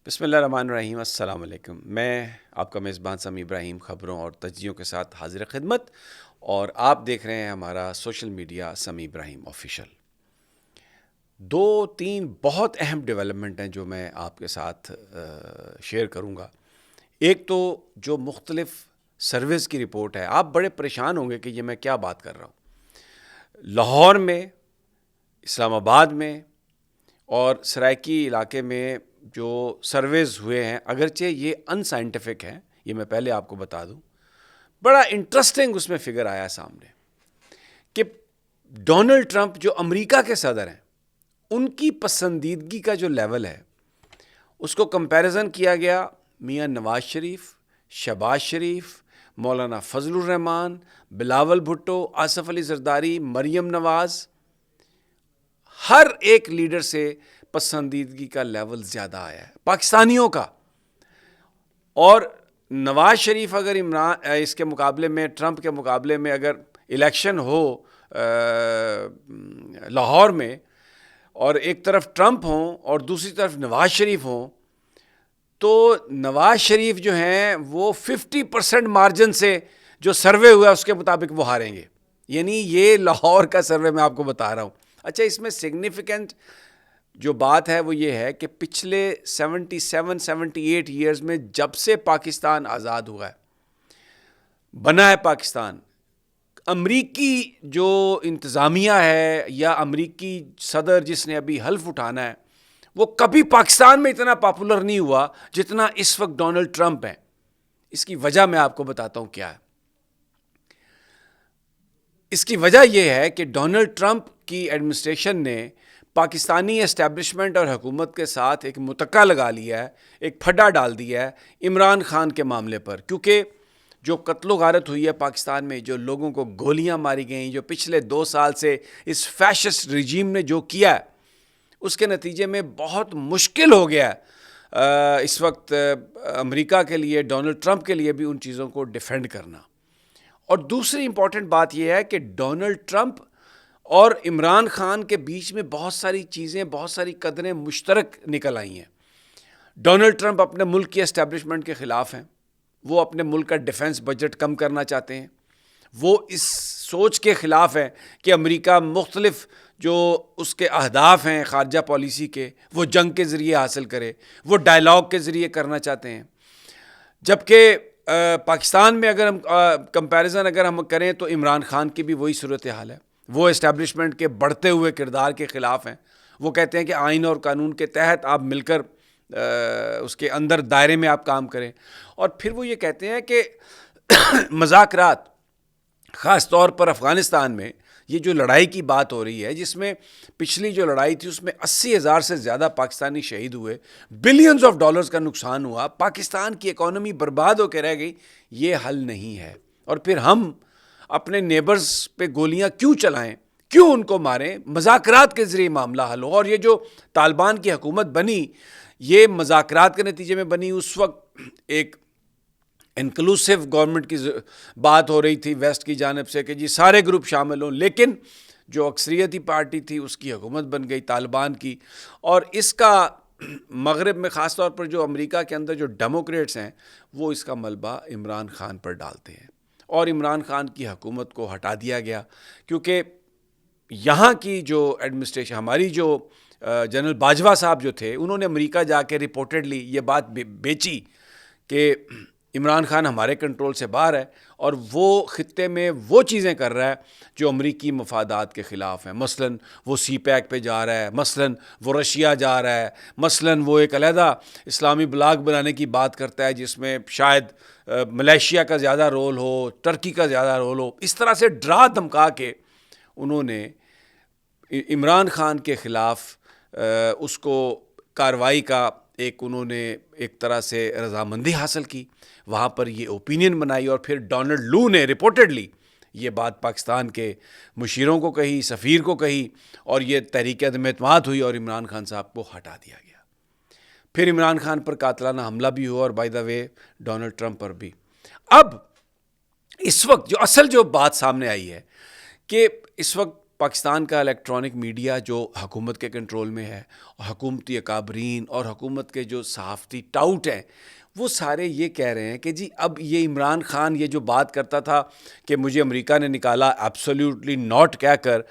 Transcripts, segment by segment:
بسم اللہ الرحمن الرحیم. السلام علیکم. میں آپ کا میزبان سمیع ابراہیم خبروں اور تجزیوں کے ساتھ حاضر خدمت، اور آپ دیکھ رہے ہیں ہمارا سوشل میڈیا سمیع ابراہیم آفیشیل. دو تین بہت اہم ڈیولپمنٹ ہیں جو میں آپ کے ساتھ شیئر کروں گا. ایک تو جو مختلف سروس کی رپورٹ ہے، آپ بڑے پریشان ہوں گے کہ یہ میں کیا بات کر رہا ہوں. لاہور میں، اسلام آباد میں اور سرائکی علاقے میں جو سرویز ہوئے ہیں، اگرچہ یہ ان سائنٹیفک ہیں، یہ میں پہلے آپ کو بتا دوں، بڑا انٹرسٹنگ اس میں فگر آیا سامنے کہ ڈونلڈ ٹرمپ جو امریکہ کے صدر ہیں، ان کی پسندیدگی کا جو لیول ہے اس کو کمپیریزن کیا گیا میاں نواز شریف، شہباز شریف، مولانا فضل الرحمان، بلاول بھٹو، آصف علی زرداری، مریم نواز، ہر ایک لیڈر سے پسندیدگی کا لیول زیادہ آیا ہے پاکستانیوں کا. اور نواز شریف اگر اس کے مقابلے میں، ٹرمپ کے مقابلے میں اگر الیکشن ہو لاہور میں، اور ایک طرف ٹرمپ ہوں اور دوسری طرف نواز شریف ہوں، تو نواز شریف جو ہیں وہ 50% مارجن سے جو سروے ہوا اس کے مطابق وہ ہاریں گے. یعنی یہ لاہور کا سروے میں آپ کو بتا رہا ہوں. اچھا، اس میں سگنیفیکنٹ جو بات ہے وہ یہ ہے کہ پچھلے 77-78 ایئرز میں جب سے پاکستان آزاد ہوا ہے، بنا ہے پاکستان، امریکی جو انتظامیہ ہے یا امریکی صدر جس نے ابھی حلف اٹھانا ہے، وہ کبھی پاکستان میں اتنا پاپولر نہیں ہوا جتنا اس وقت ڈونلڈ ٹرمپ ہے. اس کی وجہ میں آپ کو بتاتا ہوں کیا ہے. اس کی وجہ یہ ہے کہ ڈونلڈ ٹرمپ کی ایڈمنسٹریشن نے پاکستانی اسٹیبلشمنٹ اور حکومت کے ساتھ ایک متکا لگا لیا ہے، ایک پھڈا ڈال دیا ہے عمران خان کے معاملے پر. کیونکہ جو قتل و غارت ہوئی ہے پاکستان میں، جو لوگوں کو گولیاں ماری گئیں، جو پچھلے 2 سال سے اس فیشسٹ رجیم نے جو کیا ہے، اس کے نتیجے میں بہت مشکل ہو گیا ہے اس وقت امریکہ کے لیے، ڈونلڈ ٹرمپ کے لیے بھی ان چیزوں کو ڈیفینڈ کرنا. اور دوسری امپورٹنٹ بات یہ ہے کہ ڈونلڈ ٹرمپ اور عمران خان کے بیچ میں بہت ساری چیزیں، بہت ساری قدریں مشترک نکل آئی ہیں. ڈونلڈ ٹرمپ اپنے ملک کی اسٹیبلشمنٹ کے خلاف ہیں، وہ اپنے ملک کا ڈیفنس بجٹ کم کرنا چاہتے ہیں، وہ اس سوچ کے خلاف ہیں کہ امریکہ مختلف جو اس کے اہداف ہیں خارجہ پالیسی کے، وہ جنگ کے ذریعے حاصل کرے، وہ ڈائلاگ کے ذریعے کرنا چاہتے ہیں. جبکہ پاکستان میں اگر ہم کمپیریزن اگر ہم کریں تو عمران خان کی بھی وہی صورتحال ہے. وہ اسٹیبلشمنٹ کے بڑھتے ہوئے کردار کے خلاف ہیں. وہ کہتے ہیں کہ آئین اور قانون کے تحت آپ مل کر اس کے اندر دائرے میں آپ کام کریں. اور پھر وہ یہ کہتے ہیں کہ مذاکرات، خاص طور پر افغانستان میں یہ جو لڑائی کی بات ہو رہی ہے، جس میں پچھلی جو لڑائی تھی اس میں 80,000 سے زیادہ پاکستانی شہید ہوئے، بلینز آف ڈالرز کا نقصان ہوا، پاکستان کی اکانومی برباد ہو کے رہ گئی، یہ حل نہیں ہے. اور پھر ہم اپنے نیبرز پہ گولیاں کیوں چلائیں، کیوں ان کو ماریں؟ مذاکرات کے ذریعے معاملہ حل ہو. اور یہ جو طالبان کی حکومت بنی، یہ مذاکرات کے نتیجے میں بنی. اس وقت ایک انکلوسیو گورنمنٹ کی بات ہو رہی تھی ویسٹ کی جانب سے کہ جی سارے گروپ شامل ہوں، لیکن جو اکثریتی پارٹی تھی اس کی حکومت بن گئی طالبان کی. اور اس کا مغرب میں، خاص طور پر جو امریکہ کے اندر جو ڈیموکریٹس ہیں، وہ اس کا ملبہ عمران خان پر ڈالتے ہیں، اور عمران خان کی حکومت کو ہٹا دیا گیا. کیونکہ یہاں کی جو ایڈمنسٹریشن، ہماری جو جنرل باجوہ صاحب جو تھے، انہوں نے امریکہ جا کے رپورٹڈلی یہ بات بیچی کہ عمران خان ہمارے کنٹرول سے باہر ہے، اور وہ خطے میں وہ چیزیں کر رہا ہے جو امریکی مفادات کے خلاف ہیں. مثلا وہ سی پیک پہ جا رہا ہے، مثلا وہ رشیا جا رہا ہے، مثلا وہ ایک علیحدہ اسلامی بلاک بنانے کی بات کرتا ہے جس میں شاید ملیشیا کا زیادہ رول ہو، ترکی کا زیادہ رول ہو. اس طرح سے ڈرا دھمکا کے انہوں نے عمران خان کے خلاف اس کو کارروائی کا انہوں نے ایک طرح سے رضامندی حاصل کی. وہاں پر یہ اوپینین بنائی، اور پھر ڈونلڈ لو نے رپورٹڈلی یہ بات پاکستان کے مشیروں کو کہی، سفیر کو کہی، اور یہ تحریک عدم اعتماد ہوئی اور عمران خان صاحب کو ہٹا دیا گیا. پھر عمران خان پر قاتلانہ حملہ بھی ہوا، اور by the way Donald Trump پر بھی. اب اس وقت جو اصل جو بات سامنے آئی ہے کہ اس وقت پاکستان کا الیکٹرانک میڈیا جو حکومت کے کنٹرول میں ہے، حکومتی اکابرین اور حکومت کے جو صحافتی ٹاؤٹ ہیں، وہ سارے یہ کہہ رہے ہیں کہ جی اب یہ عمران خان یہ جو بات کرتا تھا کہ مجھے امریکہ نے نکالا، ایبسولیوٹلی ناٹ کہہ کر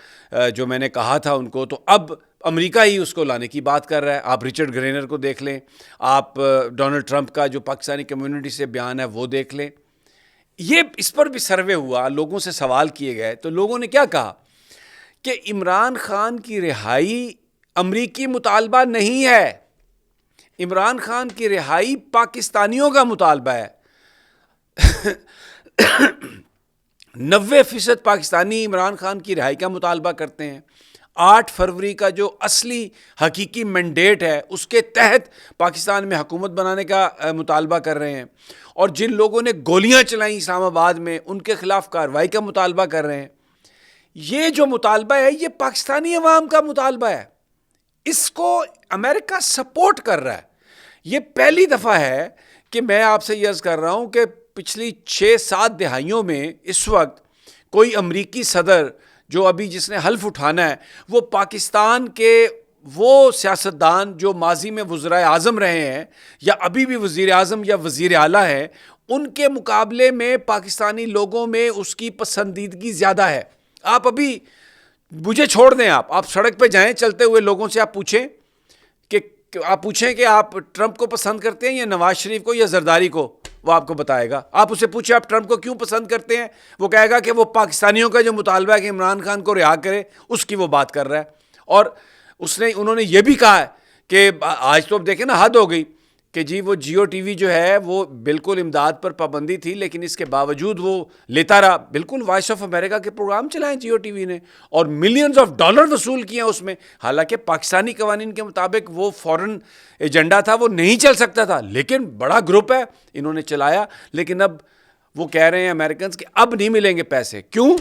جو میں نے کہا تھا ان کو، تو اب امریکہ ہی اس کو لانے کی بات کر رہا ہے۔ آپ رچرڈ گرینر کو دیکھ لیں، آپ ڈونلڈ ٹرمپ کا جو پاکستانی کمیونٹی سے بیان ہے وہ دیکھ لیں۔ یہ اس پر بھی سروے ہوا، لوگوں سے سوال کیے گئے، تو لوگوں نے کیا کہا کہ عمران خان کی رہائی امریکی مطالبہ نہیں ہے، عمران خان کی رہائی پاکستانیوں کا مطالبہ ہے۔ 90% پاکستانی عمران خان کی رہائی کا مطالبہ کرتے ہیں۔ 8 فروری کا جو اصلی حقیقی مینڈیٹ ہے اس کے تحت پاکستان میں حکومت بنانے کا مطالبہ کر رہے ہیں، اور جن لوگوں نے گولیاں چلائیں اسلام آباد میں ان کے خلاف کارروائی کا مطالبہ کر رہے ہیں۔ یہ جو مطالبہ ہے یہ پاکستانی عوام کا مطالبہ ہے، اس کو امریکہ سپورٹ کر رہا ہے۔ یہ پہلی دفعہ ہے کہ میں آپ سے یہ عرض کر رہا ہوں کہ پچھلی 6-7 دہائیوں میں اس وقت کوئی امریکی صدر جو ابھی جس نے حلف اٹھانا ہے وہ پاکستان کے وہ سیاستدان جو ماضی میں وزرائے اعظم رہے ہیں یا ابھی بھی وزیر اعظم یا وزیر اعلیٰ ہیں، ان کے مقابلے میں پاکستانی لوگوں میں اس کی پسندیدگی زیادہ ہے۔ آپ ابھی مجھے چھوڑ دیں، آپ سڑک پہ جائیں، چلتے ہوئے لوگوں سے آپ پوچھیں کہ آپ ٹرمپ کو پسند کرتے ہیں یا نواز شریف کو یا زرداری کو، وہ آپ کو بتائے گا۔ آپ اسے پوچھیں آپ ٹرمپ کو کیوں پسند کرتے ہیں، وہ کہے گا کہ وہ پاکستانیوں کا جو مطالبہ ہے کہ عمران خان کو رہا کرے اس کی وہ بات کر رہا ہے۔ اور انہوں نے یہ بھی کہا ہے کہ آج تو اب دیکھیں نا، حد ہو گئی کہ جی وہ جیو ٹی وی جو ہے وہ بالکل امداد پر پابندی تھی، لیکن اس کے باوجود وہ لیتا رہا۔ بالکل وائس آف امریکہ کے پروگرام چلائیں جیو ٹی وی نے اور ملینز آف ڈالر وصول کیے اس میں، حالانکہ پاکستانی قوانین کے مطابق وہ فورن ایجنڈا تھا، وہ نہیں چل سکتا تھا، لیکن بڑا گروپ ہے انہوں نے چلایا۔ لیکن اب وہ کہہ رہے ہیں امریکنز کہ اب نہیں ملیں گے پیسے۔ کیوں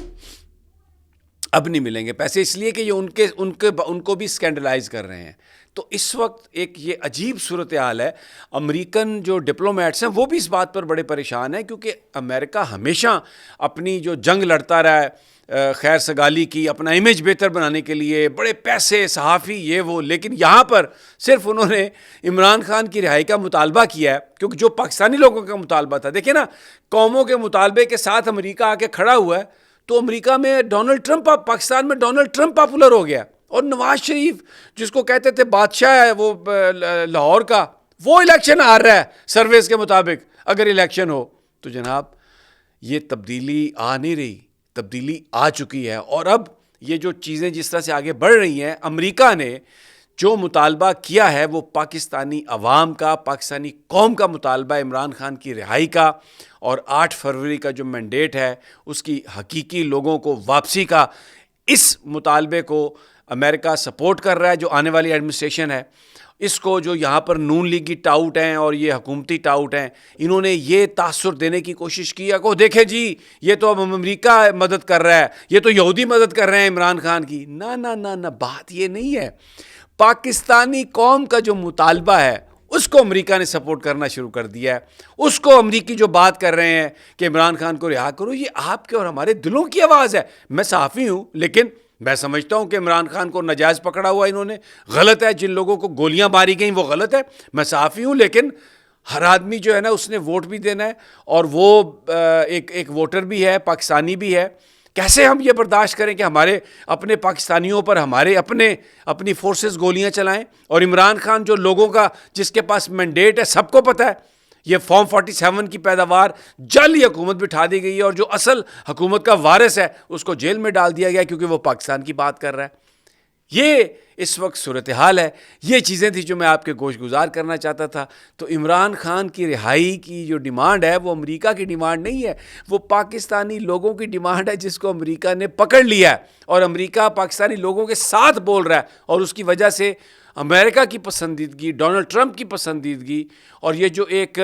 اب نہیں ملیں گے پیسے؟ اس لیے کہ یہ ان کو بھی اسکینڈلائز کر رہے ہیں۔ تو اس وقت ایک یہ عجیب صورتحال ہے۔ امریکن جو ڈپلومیٹس ہیں وہ بھی اس بات پر بڑے پریشان ہیں، کیونکہ امریکہ ہمیشہ اپنی جو جنگ لڑتا رہا ہے خیر سگالی کی، اپنا امیج بہتر بنانے کے لیے، بڑے پیسے، صحافی، یہ وہ، لیکن یہاں پر صرف انہوں نے عمران خان کی رہائی کا مطالبہ کیا ہے، کیونکہ جو پاکستانی لوگوں کا مطالبہ تھا، دیکھیں نا، قوموں کے مطالبے کے ساتھ امریکہ آ کے کھڑا ہوا ہے، تو امریکہ میں ڈونلڈ ٹرمپ، پاکستان میں ڈونلڈ ٹرمپ پاپولر ہو گیا، اور نواز شریف جس کو کہتے تھے بادشاہ ہے وہ لاہور کا، وہ الیکشن ہار رہا ہے سرویز کے مطابق۔ اگر الیکشن ہو تو جناب یہ تبدیلی آ نہیں رہی، تبدیلی آ چکی ہے۔ اور اب یہ جو چیزیں جس طرح سے آگے بڑھ رہی ہیں، امریکہ نے جو مطالبہ کیا ہے وہ پاکستانی عوام کا، پاکستانی قوم کا مطالبہ، عمران خان کی رہائی کا، اور 8 فروری کا جو مینڈیٹ ہے اس کی حقیقی لوگوں کو واپسی کا، اس مطالبے کو امریکہ سپورٹ کر رہا ہے۔ جو آنے والی ایڈمنسٹریشن ہے اس کو، جو یہاں پر نون لیگی ٹاؤٹ ہیں اور یہ حکومتی ٹاؤٹ ہیں، انہوں نے یہ تاثر دینے کی کوشش کی ہے کہ دیکھیں جی یہ تو اب امریکہ مدد کر رہا ہے، یہ تو یہودی مدد کر رہے ہیں عمران خان کی۔ نہ، بات یہ نہیں ہے۔ پاکستانی قوم کا جو مطالبہ ہے اس کو امریکہ نے سپورٹ کرنا شروع کر دیا ہے۔ اس کو امریکی جو بات کر رہے ہیں کہ عمران خان کو رہا کرو، یہ آپ کے اور ہمارے دلوں کی آواز ہے۔ میں صحافی ہوں، لیکن میں سمجھتا ہوں کہ عمران خان کو ناجائز پکڑا ہوا انہوں نے، غلط ہے۔ جن لوگوں کو گولیاں ماری گئیں وہ غلط ہے۔ میں صحافی ہوں، لیکن ہر آدمی جو ہے نا اس نے ووٹ بھی دینا ہے، اور وہ ایک ووٹر بھی ہے، پاکستانی بھی ہے۔ کیسے ہم یہ برداشت کریں کہ ہمارے اپنے پاکستانیوں پر ہمارے اپنی فورسز گولیاں چلائیں؟ اور عمران خان جو لوگوں کا، جس کے پاس مینڈیٹ ہے، سب کو پتہ ہے یہ فارم 47 کی پیداوار جعلی حکومت بٹھا دی گئی ہے، اور جو اصل حکومت کا وارث ہے اس کو جیل میں ڈال دیا گیا کیونکہ وہ پاکستان کی بات کر رہا ہے۔ یہ اس وقت صورتحال ہے۔ یہ چیزیں تھیں جو میں آپ کے گوش گزار کرنا چاہتا تھا۔ تو عمران خان کی رہائی کی جو ڈیمانڈ ہے وہ امریکہ کی ڈیمانڈ نہیں ہے، وہ پاکستانی لوگوں کی ڈیمانڈ ہے، جس کو امریکہ نے پکڑ لیا ہے، اور امریکہ پاکستانی لوگوں کے ساتھ بول رہا ہے، اور اس کی وجہ سے امریکہ کی پسندیدگی، ڈونلڈ ٹرمپ کی پسندیدگی، اور یہ جو ایک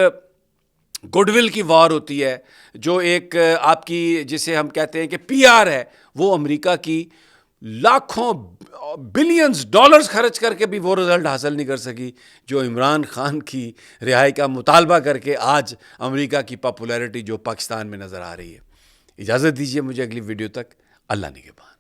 گڈ ول کی وار ہوتی ہے، جو ایک آپ کی جسے ہم کہتے ہیں کہ پی آر ہے، وہ امریکہ کی لاکھوں بلینز ڈالرز خرچ کر کے بھی وہ رزلٹ حاصل نہیں کر سکی جو عمران خان کی رہائی کا مطالبہ کر کے آج امریکہ کی پاپولیرٹی جو پاکستان میں نظر آ رہی ہے۔ اجازت دیجیے مجھے اگلی ویڈیو تک، اللہ نگہبان۔